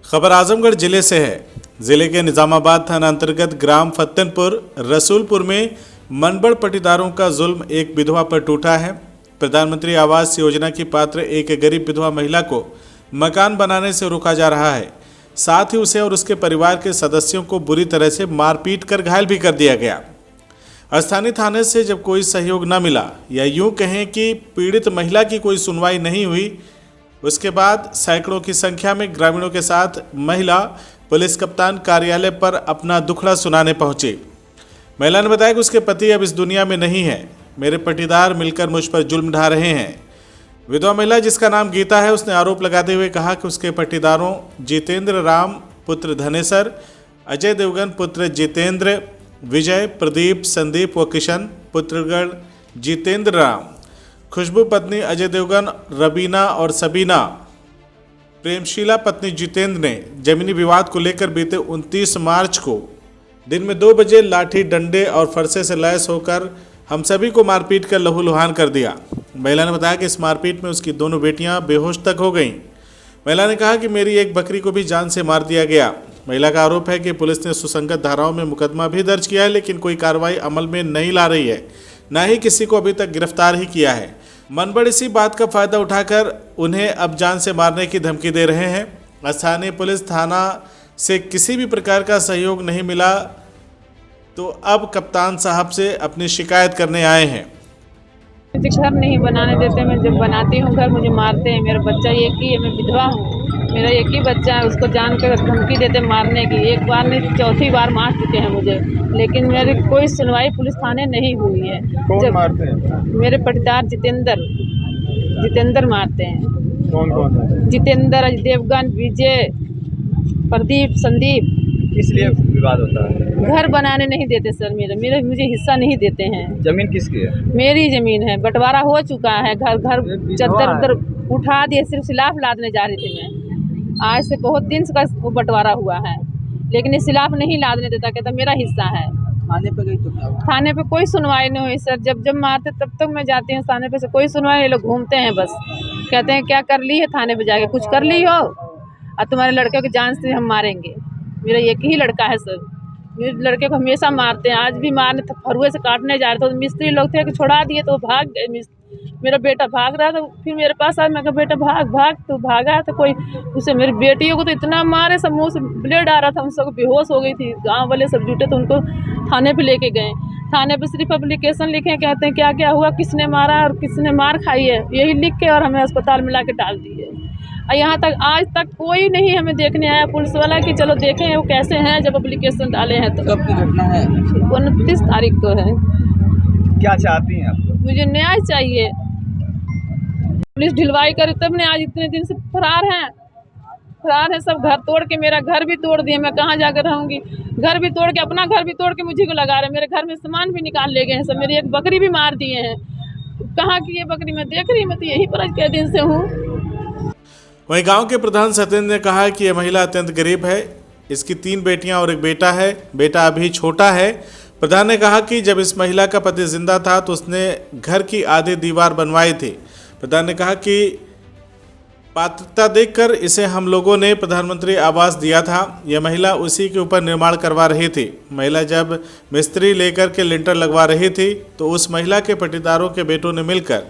खबर आजमगढ़ जिले से है। जिले के निजामाबाद थाना अंतर्गत ग्राम फत्तनपुर रसूलपुर में मनबड़ पटीदारों का जुल्म एक विधवा पर टूटा है। प्रधानमंत्री आवास योजना की पात्र एक गरीब विधवा महिला को मकान बनाने से रोका जा रहा है। साथ ही उसे और उसके परिवार के सदस्यों को बुरी तरह से मारपीट कर घायल भी कर दिया गया। स्थानीय थाने से जब कोई सहयोग न मिला या यूं कहें कि पीड़ित महिला की कोई सुनवाई नहीं हुई, उसके बाद सैकड़ों की संख्या में ग्रामीणों के साथ महिला पुलिस कप्तान कार्यालय पर अपना दुखड़ा सुनाने पहुंची। महिला ने बताया कि उसके पति अब इस दुनिया में नहीं है, मेरे पटीदार मिलकर मुझ पर जुल्म ढा रहे हैं। विधवा महिला जिसका नाम गीता है, उसने आरोप लगाते हुए कहा कि उसके पटीदारों जितेंद्र राम पुत्र धनेसर, अजय देवगन पुत्र जितेंद्र, विजय, प्रदीप, संदीप व किशन पुत्रगण जितेंद्र राम, खुशबू पत्नी अजय देवगन, रबीना और सबीना, प्रेमशीला पत्नी जितेंद्र ने जमीनी विवाद को लेकर बीते 29 मार्च को दिन में 2 बजे लाठी, डंडे और फरसे से लैस होकर हम सभी को मारपीट कर लहूलुहान कर दिया। महिला ने बताया कि इस मारपीट में उसकी दोनों बेटियां बेहोश तक हो गईं। महिला ने कहा कि मेरी एक बकरी को भी जान से मार दिया गया। महिला का आरोप है कि पुलिस ने सुसंगत धाराओं में मुकदमा भी दर्ज किया है, लेकिन कोई कार्रवाई अमल में नहीं ला रही है, न ही किसी को अभी तक गिरफ्तार ही किया है। मनबड़ इसी बात का फायदा उठाकर उन्हें अब जान से मारने की धमकी दे रहे हैं। स्थानीय पुलिस थाना से किसी भी प्रकार का सहयोग नहीं मिला तो अब कप्तान साहब से अपनी शिकायत करने आए हैं। मुझे घर नहीं बनाने देते, मैं जब बनाती हूँ घर मुझे मारते हैं। मेरा बच्चा एक ही है, मैं विधवा हूँ, मेरा एक ही बच्चा है, उसको जान कर धमकी देते मारने की। एक बार नहीं 4थी बार मार चुके हैं मुझे, लेकिन मेरी कोई सुनवाई पुलिस थाने नहीं हुई है। कौन मारते हैं? मेरे पटीदार जितेंद्र मारते हैं। कौन कौन है? जितेंद्र, अजय देवगन, विजय, प्रदीप, संदीप। किस लिए विवाद होता है? घर बनाने नहीं देते सर, मुझे हिस्सा नहीं देते हैं। जमीन किसकी है? मेरी जमीन है, बंटवारा हो चुका है। घर चद्दर उधर उठा दिए, सिर्फ सिलाफ लादने जा रही थी मैं। आज से बहुत दिन से वो बंटवारा हुआ है, लेकिन ये सिलाफ नहीं लादने देता, कहता मेरा हिस्सा है। थाने पे गई तो क्या हुआ? थाने पे कोई सुनवाई नहीं हुई सर। जब मारते तब तक मैं जाती हूँ थाने पे, से कोई सुनवाई नहीं। लोग घूमते हैं बस, कहते हैं क्या कर ली है थाने पे जाके, कुछ कर ली हो और तुम्हारे लड़के को जान से हम मारेंगे। मेरा एक ही लड़का है सर, मेरे लड़के को हमेशा मारते हैं। आज भी मारने फरुए से काटने जा रहे थे, तो मिस्त्री लोग थे कि छोड़ा दिए तो भाग गए। मेरा बेटा भाग रहा था, फिर मेरे पास आया, मैं कहा बेटा भाग। तो भागा तो कोई उसे, मेरी बेटियों को तो इतना मारे, सब मुँह से ब्लेड आ रहा था, उन सब बेहोश हो गई थी। गाँव वाले सब जुटे तो उनको थाने पर लेके गए। थाने पर सिर्फ एप्लीकेशन लिखे, कहते हैं क्या क्या हुआ, किसने मारा और किसने मार खाई है, यही लिख के और हमें अस्पताल में ला के डाल दी है। और यहाँ तक आज तक कोई नहीं हमें देखने आया पुलिस वाला कि चलो देखें वो कैसे हैं, जब एप्लीकेशन डाले हैं तो। कब की घटना है? 29 तारीख को है। क्या चाहती हैं आप? मुझे न्याय चाहिए, पुलिस ढिलवाई करे तब ने। आज इतने दिन से फरार हैं सब। घर तोड़ के, मेरा घर भी तोड़ दिए, मैं कहाँ जाकर रहूँगी। घर भी तोड़ के, अपना घर भी तोड़ के मुझे को लगा रहे। मेरे घर में सामान भी निकाल ले गए हैं सब। मेरी एक बकरी भी मार दिए हैं। कहाँ की ये बकरी मैं देख रही, मैं तो यही पर आज कई दिन से हूँ। वहीं गांव के प्रधान सत्येंद्र ने कहा कि यह महिला अत्यंत गरीब है, इसकी 3 बेटियां और एक बेटा है, बेटा अभी छोटा है। प्रधान ने कहा कि जब इस महिला का पति जिंदा था तो उसने घर की आधी दीवार बनवाई थी। प्रधान ने कहा कि पात्रता देखकर इसे हम लोगों ने प्रधानमंत्री आवास दिया था। यह महिला उसी के ऊपर निर्माण करवा रही थी। महिला जब मिस्त्री लेकर के लिंटर लगवा रही थी तो उस महिला के पटीदारों के बेटों ने मिलकर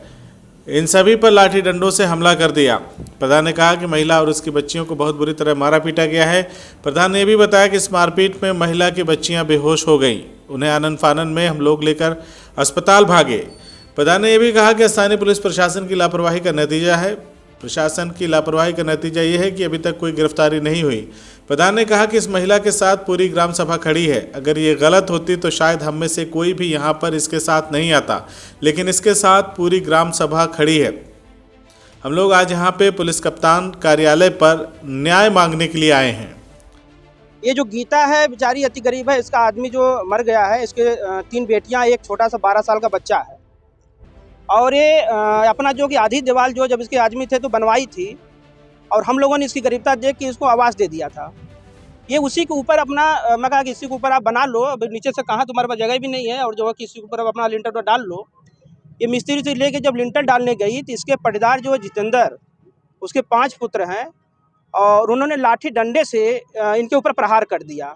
इन सभी पर लाठी डंडों से हमला कर दिया। प्रधान ने कहा कि महिला और उसकी बच्चियों को बहुत बुरी तरह मारा पीटा गया है। प्रधान ने यह भी बताया कि इस मारपीट में महिला की बच्चियां बेहोश हो गईं। उन्हें आनन फानन में हम लोग लेकर अस्पताल भागे। प्रधान ने यह भी कहा कि स्थानीय पुलिस प्रशासन की लापरवाही का नतीजा है। प्रशासन की लापरवाही का नतीजा ये है कि अभी तक कोई गिरफ्तारी नहीं हुई। प्रधान ने कहा कि इस महिला के साथ पूरी ग्राम सभा खड़ी है। अगर ये गलत होती तो शायद हम में से कोई भी यहाँ पर इसके साथ नहीं आता, लेकिन इसके साथ पूरी ग्राम सभा खड़ी है। हम लोग आज यहाँ पे पुलिस कप्तान कार्यालय पर न्याय मांगने के लिए आए हैं। ये जो गीता है बेचारी अति गरीब है। इसका आदमी जो मर गया है, इसके 3 बेटियां, एक छोटा सा 12 साल का बच्चा है। और ये अपना जो कि आधी दीवार जो जब इसके आदमी थे तो बनवाई थी, और हम लोगों ने इसकी गरीबता देख के इसको आवास दे दिया था। ये उसी के ऊपर अपना, मैं कहा कि इसी के ऊपर आप बना लो, अब नीचे से कहाँ, तुम्हारे पास जगह भी नहीं है, और जो है कि इसी के ऊपर अपना लिंटर तो डाल लो। ये मिस्त्री से लेके जब लिंटर डालने गई तो इसके पटीदार जो है जितेंद्र, उसके 5 पुत्र हैं, और उन्होंने लाठी डंडे से इनके ऊपर प्रहार कर दिया।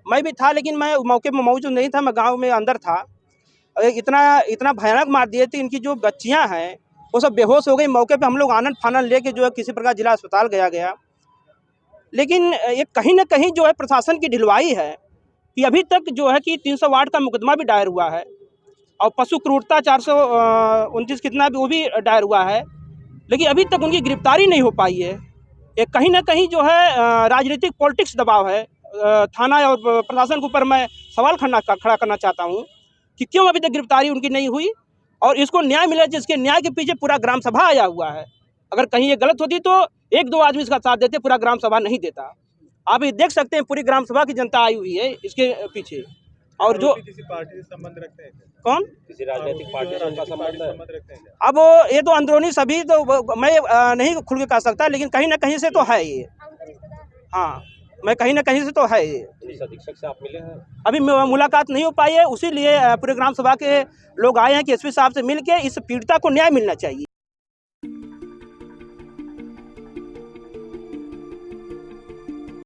मैं भी था, लेकिन मैं मौके पर मौजूद नहीं था, मैं गांव में अंदर था। इतना भयानक मार दिए थे। इनकी जो बच्चियां हैं वो सब बेहोश हो गई। मौके पे हम लोग आनन फानन लेके जो है किसी प्रकार जिला अस्पताल गया। लेकिन ये कहीं ना कहीं जो है प्रशासन की ढिलवाई है कि अभी तक जो है कि 308 का मुकदमा भी दायर हुआ है और पशु क्रूरता 429 कितना भी वो भी दायर हुआ है, लेकिन अभी तक उनकी गिरफ्तारी नहीं हो पाई है। ये कहीं ना कहीं जो है राजनीतिक पॉलिटिक्स दबाव है। थाना और प्रशासन के ऊपर मैं सवाल खड़ा करना चाहता हूँ कि क्यों अभी तक गिरफ्तारी उनकी नहीं हुई और इसको न्याय मिला, जिसके न्याय के पीछे पूरा ग्राम सभा आया हुआ है। अगर कहीं ये गलत होती तो 1-2 आदमी इसका साथ देते, पूरा ग्राम सभा नहीं देता। आप ये देख सकते हैं पूरी ग्राम सभा की जनता आई हुई है इसके पीछे। और जो किसी पार्टी से संबंध रखते हैं? कौन किसी राजनीतिक पार्टी से उनका संबंध रखते हैं? अब ये तो अंदरूनी सभी तो मैं नहीं खुल के कह सकता, लेकिन कहीं ना कहीं से तो है ये। हाँ, मैं कहीं ना कहीं से तो है ये। पुलिस अधीक्षक से आप मिले हैं? अभी मुलाकात नहीं हो पाई है, उसी लिए पूरे ग्राम सभा के लोग आए हैं कि एसपी साहब से मिल के इस पीड़िता को न्याय मिलना चाहिए।